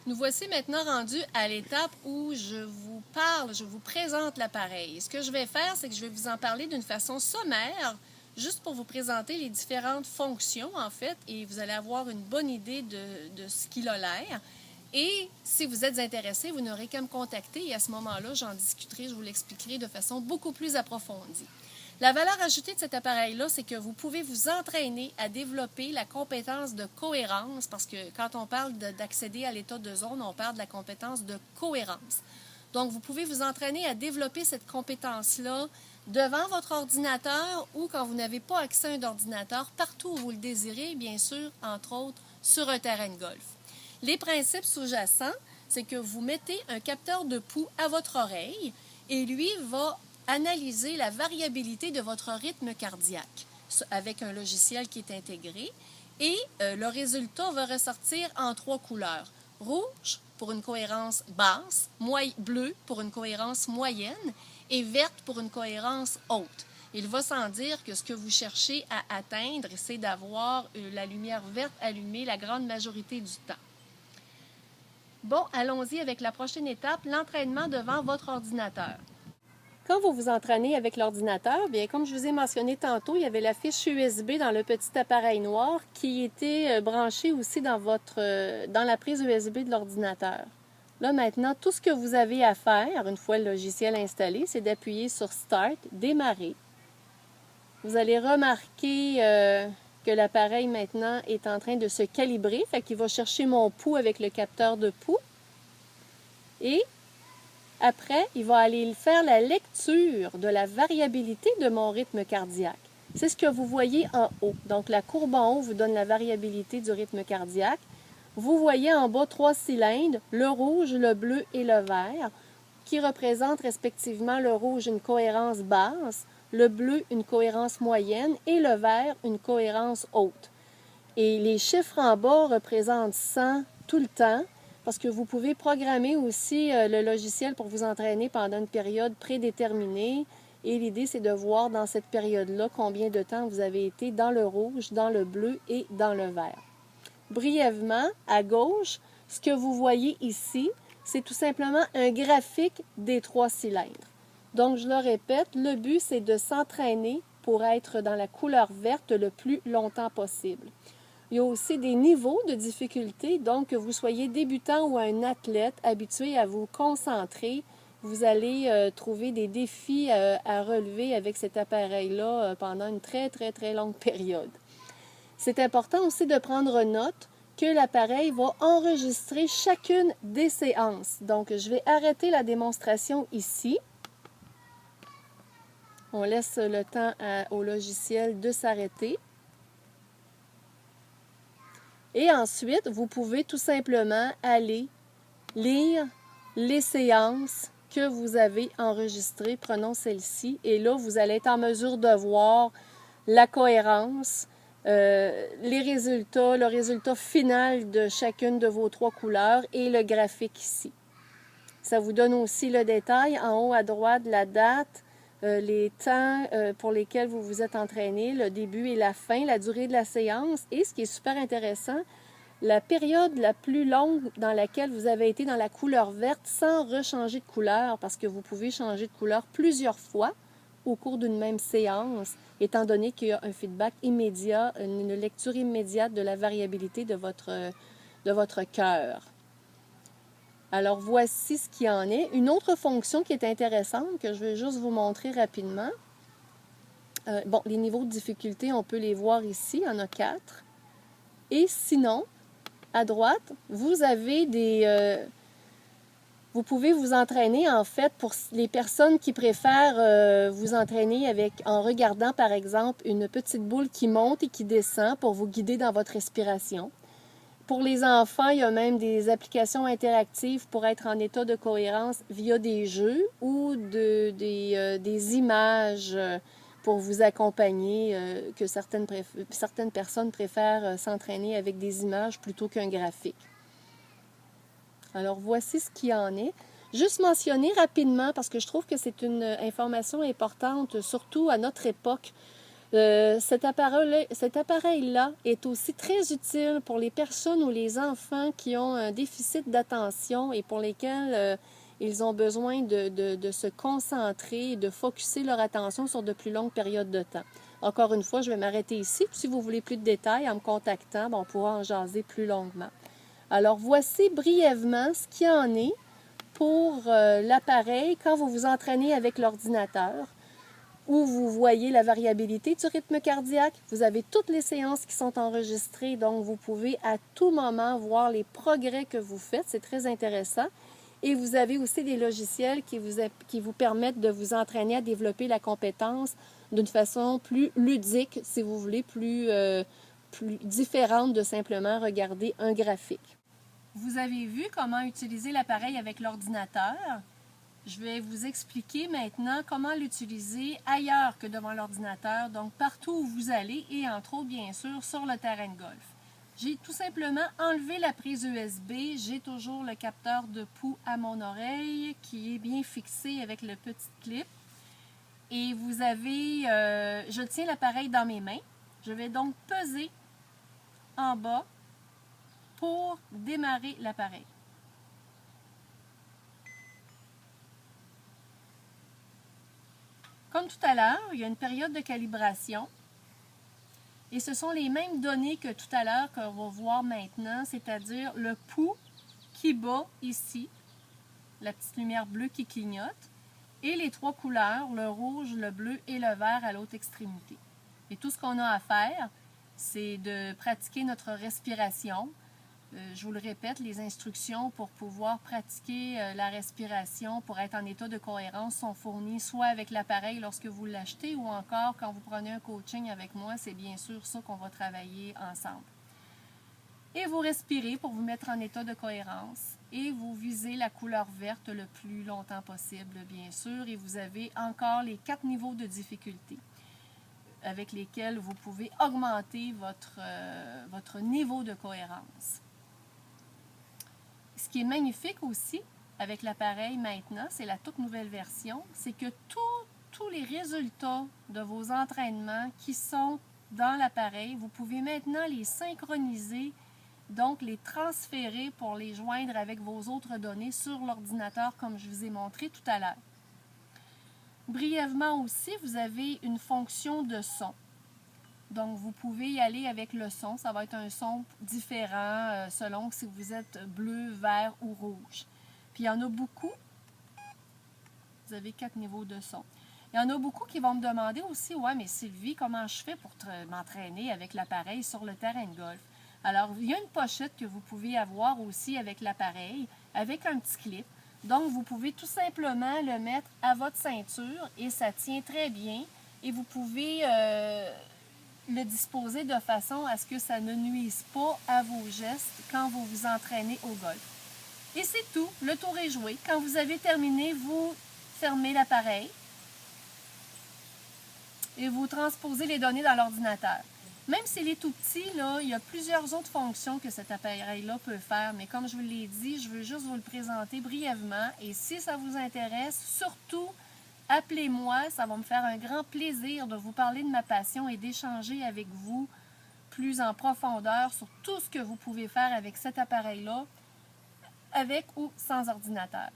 Nous voici maintenant rendus à l'étape où je vous parle, je vous présente l'appareil. Ce que je vais faire, c'est que je vais vous en parler d'une façon sommaire, juste pour vous présenter les différentes fonctions, en fait, et vous allez avoir une bonne idée de ce qu'il a l'air. Et si vous êtes intéressé, vous n'aurez qu'à me contacter et à ce moment-là, j'en discuterai, je vous l'expliquerai de façon beaucoup plus approfondie. La valeur ajoutée de cet appareil-là, c'est que vous pouvez vous entraîner à développer la compétence de cohérence, parce que quand on parle d'accéder à l'état de zone, on parle de la compétence de cohérence. Donc, vous pouvez vous entraîner à développer cette compétence-là devant votre ordinateur ou quand vous n'avez pas accès à un ordinateur, partout où vous le désirez, bien sûr, entre autres, sur un terrain de golf. Les principes sous-jacents, c'est que vous mettez un capteur de pouls à votre oreille et lui va analyser la variabilité de votre rythme cardiaque avec un logiciel qui est intégré et le résultat va ressortir en 3 couleurs. Rouge pour une cohérence basse, bleu pour une cohérence moyenne et verte pour une cohérence haute. Il va sans dire que ce que vous cherchez à atteindre, c'est d'avoir la lumière verte allumée la grande majorité du temps. Bon, allons-y avec la prochaine étape, l'entraînement devant votre ordinateur. Quand vous vous entraînez avec l'ordinateur, bien comme je vous ai mentionné tantôt, il y avait la fiche USB dans le petit appareil noir qui était branchée aussi dans la prise USB de l'ordinateur. Là maintenant, tout ce que vous avez à faire, une fois le logiciel installé, c'est d'appuyer sur Start, démarrer. Vous allez remarquer que l'appareil maintenant est en train de se calibrer, fait qu'il va chercher mon pouls avec le capteur de pouls. Et après, il va aller faire la lecture de la variabilité de mon rythme cardiaque. C'est ce que vous voyez en haut. Donc, la courbe en haut vous donne la variabilité du rythme cardiaque. Vous voyez en bas 3 cylindres, le rouge, le bleu et le vert, qui représentent respectivement le rouge une cohérence basse, le bleu une cohérence moyenne et le vert une cohérence haute. Et les chiffres en bas représentent 100 tout le temps, parce que vous pouvez programmer aussi le logiciel pour vous entraîner pendant une période prédéterminée. Et l'idée, c'est de voir dans cette période-là combien de temps vous avez été dans le rouge, dans le bleu et dans le vert. Brièvement, à gauche, ce que vous voyez ici, c'est tout simplement un graphique des 3 cylindres. Donc, je le répète, le but, c'est de s'entraîner pour être dans la couleur verte le plus longtemps possible. Il y a aussi des niveaux de difficulté, donc que vous soyez débutant ou un athlète habitué à vous concentrer, vous allez trouver des défis à relever avec cet appareil-là pendant une très, très, très longue période. C'est important aussi de prendre note que l'appareil va enregistrer chacune des séances. Donc, je vais arrêter la démonstration ici. On laisse le temps au logiciel de s'arrêter. Et ensuite, vous pouvez tout simplement aller lire les séances que vous avez enregistrées. Prenons celle-ci. Et là, vous allez être en mesure de voir la cohérence, les résultats, le résultat final de chacune de vos 3 couleurs et le graphique ici. Ça vous donne aussi le détail en haut à droite, la date, les temps pour lesquels vous vous êtes entraîné, le début et la fin, la durée de la séance et ce qui est super intéressant, la période la plus longue dans laquelle vous avez été dans la couleur verte sans rechanger de couleur parce que vous pouvez changer de couleur plusieurs fois au cours d'une même séance, étant donné qu'il y a un feedback immédiat, une lecture immédiate de la variabilité de votre cœur. Alors, voici ce qu'il en est. Une autre fonction qui est intéressante, que je vais juste vous montrer rapidement. Bon, les niveaux de difficulté, on peut les voir ici. Il y en a 4. Et sinon, à droite, vous avez vous pouvez vous entraîner, en fait, pour les personnes qui préfèrent vous entraîner en regardant, par exemple, une petite boule qui monte et qui descend pour vous guider dans votre respiration. Pour les enfants, il y a même des applications interactives pour être en état de cohérence via des jeux ou des images pour vous accompagner, que certaines personnes préfèrent s'entraîner avec des images plutôt qu'un graphique. Alors, voici ce qu'il en est. Juste mentionner rapidement, parce que je trouve que c'est une information importante, surtout à notre époque. Cet appareil-là est aussi très utile pour les personnes ou les enfants qui ont un déficit d'attention et pour lesquels ils ont besoin de se concentrer et de focusser leur attention sur de plus longues périodes de temps. Encore une fois, je vais m'arrêter ici. Puis si vous voulez plus de détails en me contactant, on pourra en jaser plus longuement. Alors, voici brièvement ce qu'il y en est pour l'appareil quand vous vous entraînez avec l'ordinateur, où vous voyez la variabilité du rythme cardiaque. Vous avez toutes les séances qui sont enregistrées, donc vous pouvez à tout moment voir les progrès que vous faites. C'est très intéressant. Et vous avez aussi des logiciels qui vous permettent de vous entraîner à développer la compétence d'une façon plus ludique, si vous voulez, plus différente de simplement regarder un graphique. Vous avez vu comment utiliser l'appareil avec l'ordinateur. Je vais vous expliquer maintenant comment l'utiliser ailleurs que devant l'ordinateur, donc partout où vous allez et entre autres, bien sûr, sur le terrain de golf. J'ai tout simplement enlevé la prise USB. J'ai toujours le capteur de pouls à mon oreille qui est bien fixé avec le petit clip. Et vous avez, je tiens l'appareil dans mes mains. Je vais donc peser en bas pour démarrer l'appareil. Comme tout à l'heure, il y a une période de calibration. Et ce sont les mêmes données que tout à l'heure qu'on va voir maintenant, c'est-à-dire le pouls qui bat ici, la petite lumière bleue qui clignote, et les trois couleurs, le rouge, le bleu et le vert à l'autre extrémité. Et tout ce qu'on a à faire, c'est de pratiquer notre respiration. Je vous le répète, les instructions pour pouvoir pratiquer la respiration, pour être en état de cohérence, sont fournies soit avec l'appareil lorsque vous l'achetez ou encore quand vous prenez un coaching avec moi. C'est bien sûr ça qu'on va travailler ensemble. Et vous respirez pour vous mettre en état de cohérence et vous visez la couleur verte le plus longtemps possible, bien sûr. Et vous avez encore les 4 niveaux de difficulté avec lesquels vous pouvez augmenter votre niveau de cohérence. Ce qui est magnifique aussi avec l'appareil maintenant, c'est la toute nouvelle version, c'est que tous les résultats de vos entraînements qui sont dans l'appareil, vous pouvez maintenant les synchroniser, donc les transférer pour les joindre avec vos autres données sur l'ordinateur comme je vous ai montré tout à l'heure. Brièvement aussi, vous avez une fonction de son. Donc, vous pouvez y aller avec le son. Ça va être un son différent selon si vous êtes bleu, vert ou rouge. Puis, il y en a beaucoup. Vous avez 4 niveaux de son. Il y en a beaucoup qui vont me demander aussi, « Ouais, mais Sylvie, comment je fais pour m'entraîner avec l'appareil sur le terrain de golf? » Alors, il y a une pochette que vous pouvez avoir aussi avec l'appareil, avec un petit clip. Donc, vous pouvez tout simplement le mettre à votre ceinture et ça tient très bien. Et vous pouvez le disposer de façon à ce que ça ne nuise pas à vos gestes quand vous vous entraînez au golf. Et c'est tout, le tour est joué. Quand vous avez terminé, vous fermez l'appareil et vous transposez les données dans l'ordinateur. Même s'il est tout petit, là, il y a plusieurs autres fonctions que cet appareil-là peut faire, mais comme je vous l'ai dit, je veux juste vous le présenter brièvement. Et si ça vous intéresse, surtout, appelez-moi, ça va me faire un grand plaisir de vous parler de ma passion et d'échanger avec vous plus en profondeur sur tout ce que vous pouvez faire avec cet appareil-là, avec ou sans ordinateur.